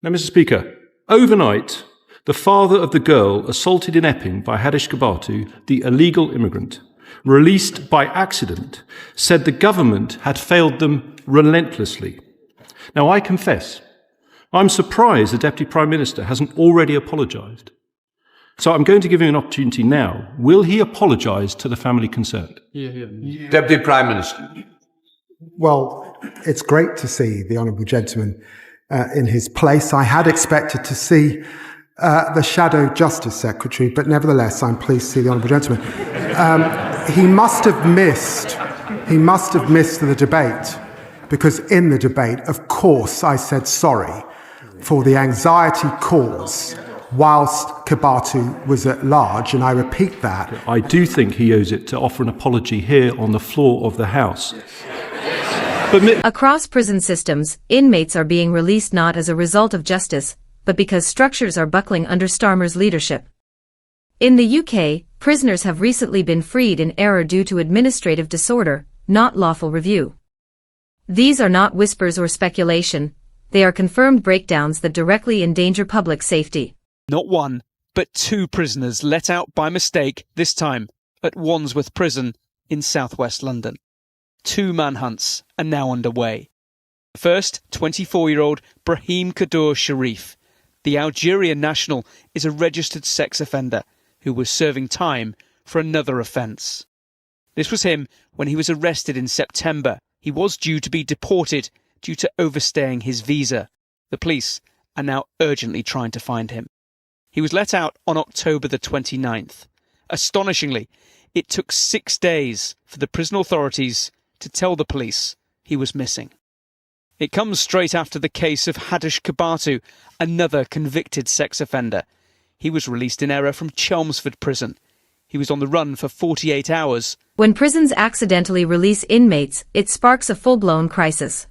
Now, Mr. Speaker, overnight, the father of the girl assaulted in Epping by Hadish Kabatu, the illegal immigrant, released by accident, said the government had failed them relentlessly. Now, I confess, I'm surprised the Deputy Prime Minister hasn't already apologised. So I'm going to give him an opportunity now. Will he apologise to the family concerned? Deputy Prime Minister. Well, it's great to see the Honourable Gentleman in his place. I had expected to see the Shadow Justice Secretary, but nevertheless, I'm pleased to see the Honourable Gentleman. He must have missed the debate, because in the debate, of course, I said sorry for the anxiety caused whilst Kabatu was at large, and I repeat that. I do think he owes it to offer an apology here on the floor of the House. Across prison systems, inmates are being released not as a result of justice, but because structures are buckling under Starmer's leadership. In the UK, prisoners have recently been freed in error due to administrative disorder, not lawful review. These are not whispers or speculation, they are confirmed breakdowns that directly endanger public safety. Not one, but two prisoners let out by mistake, this time at Wandsworth Prison in southwest London. 2 manhunts are now underway. First, 24-year-old Brahim Kadur Sharif. The Algerian national is a registered sex offender who was serving time for another offence. This was him when he was arrested in September. He was due to be deported due to overstaying his visa. The police are now urgently trying to find him. He was let out on October the 29th. Astonishingly, it took 6 days for the prison authorities to tell the police he was missing. It comes straight after the case of Hadish Kabatu, another convicted sex offender. He was released in error from Chelmsford Prison. He was on the run for 48 hours. When prisons accidentally release inmates, it sparks a full-blown crisis.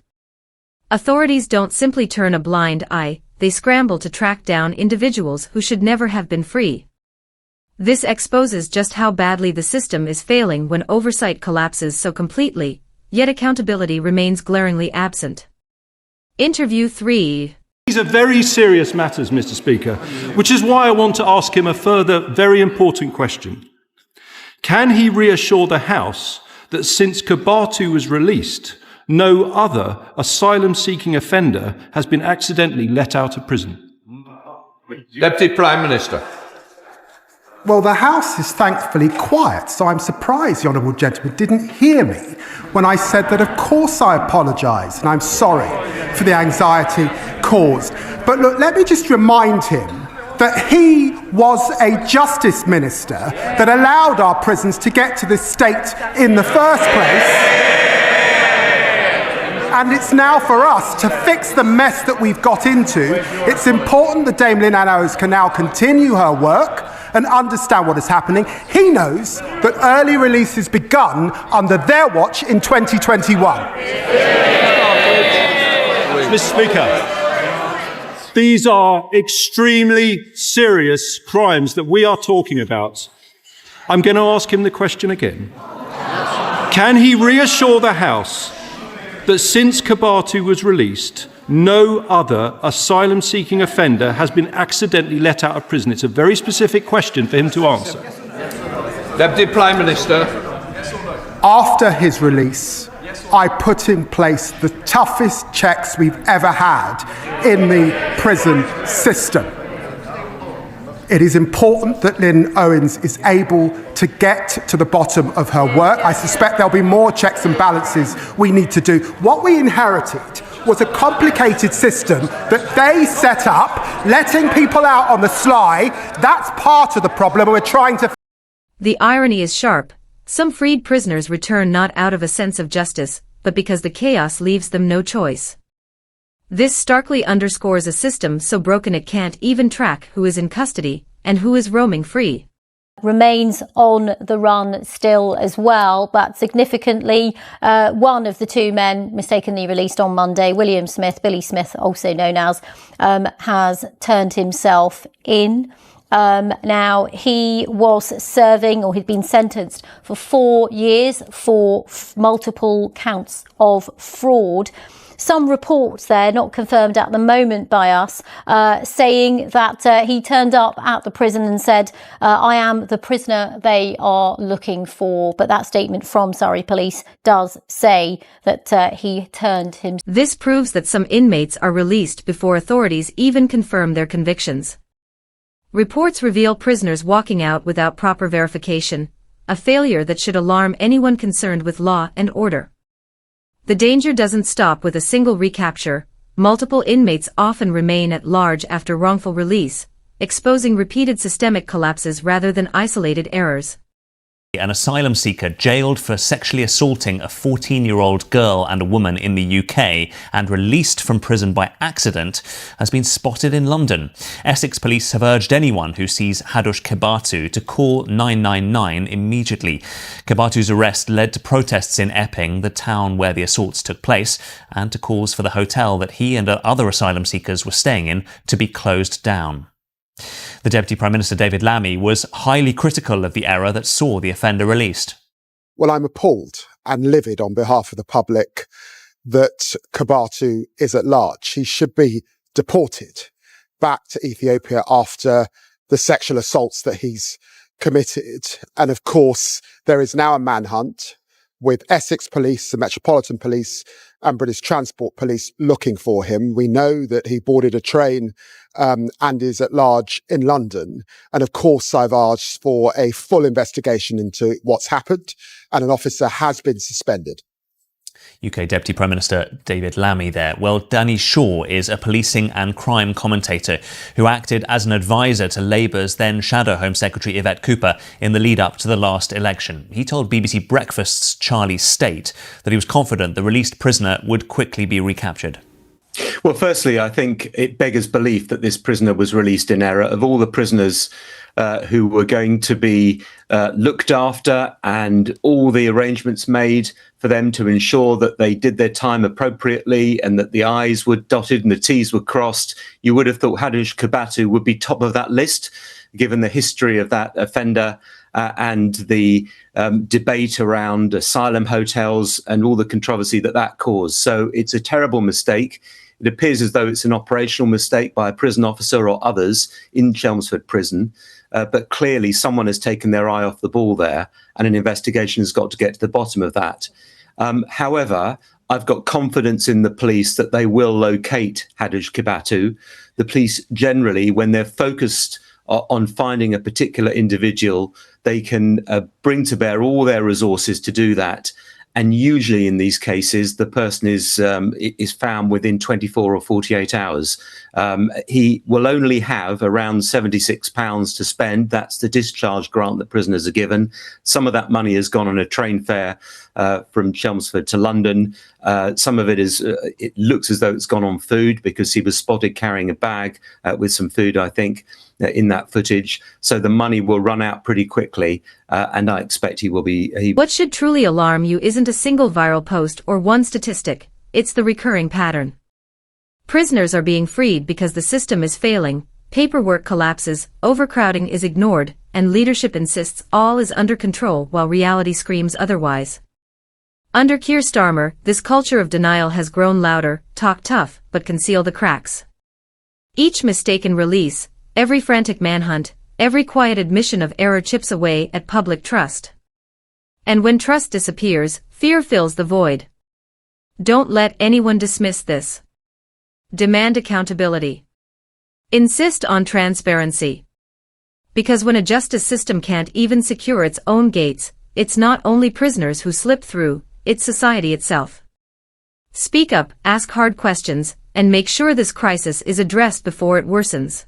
Authorities don't simply turn a blind eye, they scramble to track down individuals who should never have been free. This exposes just how badly the system is failing when oversight collapses so completely, yet accountability remains glaringly absent. Interview 3. These are very serious matters, Mr. Speaker, which is why I want to ask him a further very important question. Can he reassure the House that since Kabatu was released, no other asylum-seeking offender has been accidentally let out of prison? Deputy Prime Minister. Well, the House is thankfully quiet, so I'm surprised the Honourable Gentleman didn't hear me when I said that of course I apologise and I'm sorry for the anxiety caused. But look, let me just remind him that he was a justice minister that allowed our prisons to get to this state in the first place. And it's now for us to fix the mess that we've got into. It's important that Dame Lynn Annals can now continue her work and understand what is happening. He knows that early release has begun under their watch in 2021. Mr. Speaker, these are extremely serious crimes that we are talking about. I'm going to ask him the question again. Can he reassure the House that since Kabatu was released, no other asylum-seeking offender has been accidentally let out of prison? It's a very specific question for him to answer. Deputy Prime Minister. After his release, I put in place the toughest checks we've ever had in the prison system. It is important that Lynn Owens is able to get to the bottom of her work. I suspect there'll be more checks and balances we need to do. What we inherited was a complicated system that they set up, letting people out on the sly. That's part of the problem we're trying to... The irony is sharp. Some freed prisoners return not out of a sense of justice, but because the chaos leaves them no choice. This starkly underscores a system so broken it can't even track who is in custody and who is roaming free. Remains on the run still as well, but significantly, one of the 2 men mistakenly released on Monday, William Smith, Billy Smith, also known as, has turned himself in. Now, he was serving, or he'd been sentenced for 4 years for multiple counts of fraud. some reports there, not confirmed at the moment by us, saying that he turned up at the prison and said, I am the prisoner they are looking for. But that statement from Surrey Police does say that he turned himself. This proves that some inmates are released before authorities even confirm their convictions. Reports reveal prisoners walking out without proper verification, a failure that should alarm anyone concerned with law and order. The danger doesn't stop with a single recapture. Multiple inmates often remain at large after wrongful release, exposing repeated systemic collapses rather than isolated errors. An asylum seeker jailed for sexually assaulting a 14-year-old girl and a woman in the UK and released from prison by accident has been spotted in London. Essex police have urged anyone who sees Hadush Kebatu to call 999 immediately. Kebatu's arrest led to protests in Epping, the town where the assaults took place, and to calls for the hotel that he and other asylum seekers were staying in to be closed down. The Deputy Prime Minister David Lammy was highly critical of the error that saw the offender released. Well, I'm appalled and livid on behalf of the public that Kebatu is at large. He should be deported back to Ethiopia after the sexual assaults that he's committed. And of course, there is now a manhunt with Essex Police, the Metropolitan Police and British Transport Police looking for him. We know that he boarded a train and is at large in London. And of course, I've asked for a full investigation into what's happened, and an officer has been suspended. UK Deputy Prime Minister David Lammy there. Well, Danny Shaw is a policing and crime commentator who acted as an advisor to Labour's then Shadow Home Secretary Yvette Cooper in the lead-up to the last election. He told BBC Breakfast's Charlie State that he was confident the released prisoner would quickly be recaptured. Well, firstly, I think it beggars belief that this prisoner was released in error. Of all the prisoners who were going to be looked after and all the arrangements made for them to ensure that they did their time appropriately and that the I's were dotted and the T's were crossed, you would have thought Hadush Kebatu would be top of that list, given the history of that offender and the debate around asylum hotels and all the controversy that caused. So it's a terrible mistake. It appears as though it's an operational mistake by a prison officer or others in Chelmsford Prison. But clearly someone has taken their eye off the ball there, and an investigation has got to get to the bottom of that. However, I've got confidence in the police that they will locate Hadush Kebatu. The police generally, when they're focused on finding a particular individual, they can bring to bear all their resources to do that. And usually in these cases, the person is found within 24 or 48 hours. He will only have around £76 to spend. That's the discharge grant that prisoners are given. Some of that money has gone on a train fare from Chelmsford to London. Some of it it looks as though it's gone on food because he was spotted carrying a bag with some food, I think, in that footage. So the money will run out pretty quickly, and I expect he will be... What should truly alarm you isn't a single viral post or one statistic, it's the recurring pattern. Prisoners are being freed because the system is failing, paperwork collapses, overcrowding is ignored, and leadership insists all is under control while reality screams otherwise. Under Keir Starmer, this culture of denial has grown louder, talk tough, but conceal the cracks. Each mistaken release, every frantic manhunt, every quiet admission of error chips away at public trust. And when trust disappears, fear fills the void. Don't let anyone dismiss this. Demand accountability. Insist on transparency. Because when a justice system can't even secure its own gates, it's not only prisoners who slip through, it's society itself. Speak up, ask hard questions, and make sure this crisis is addressed before it worsens.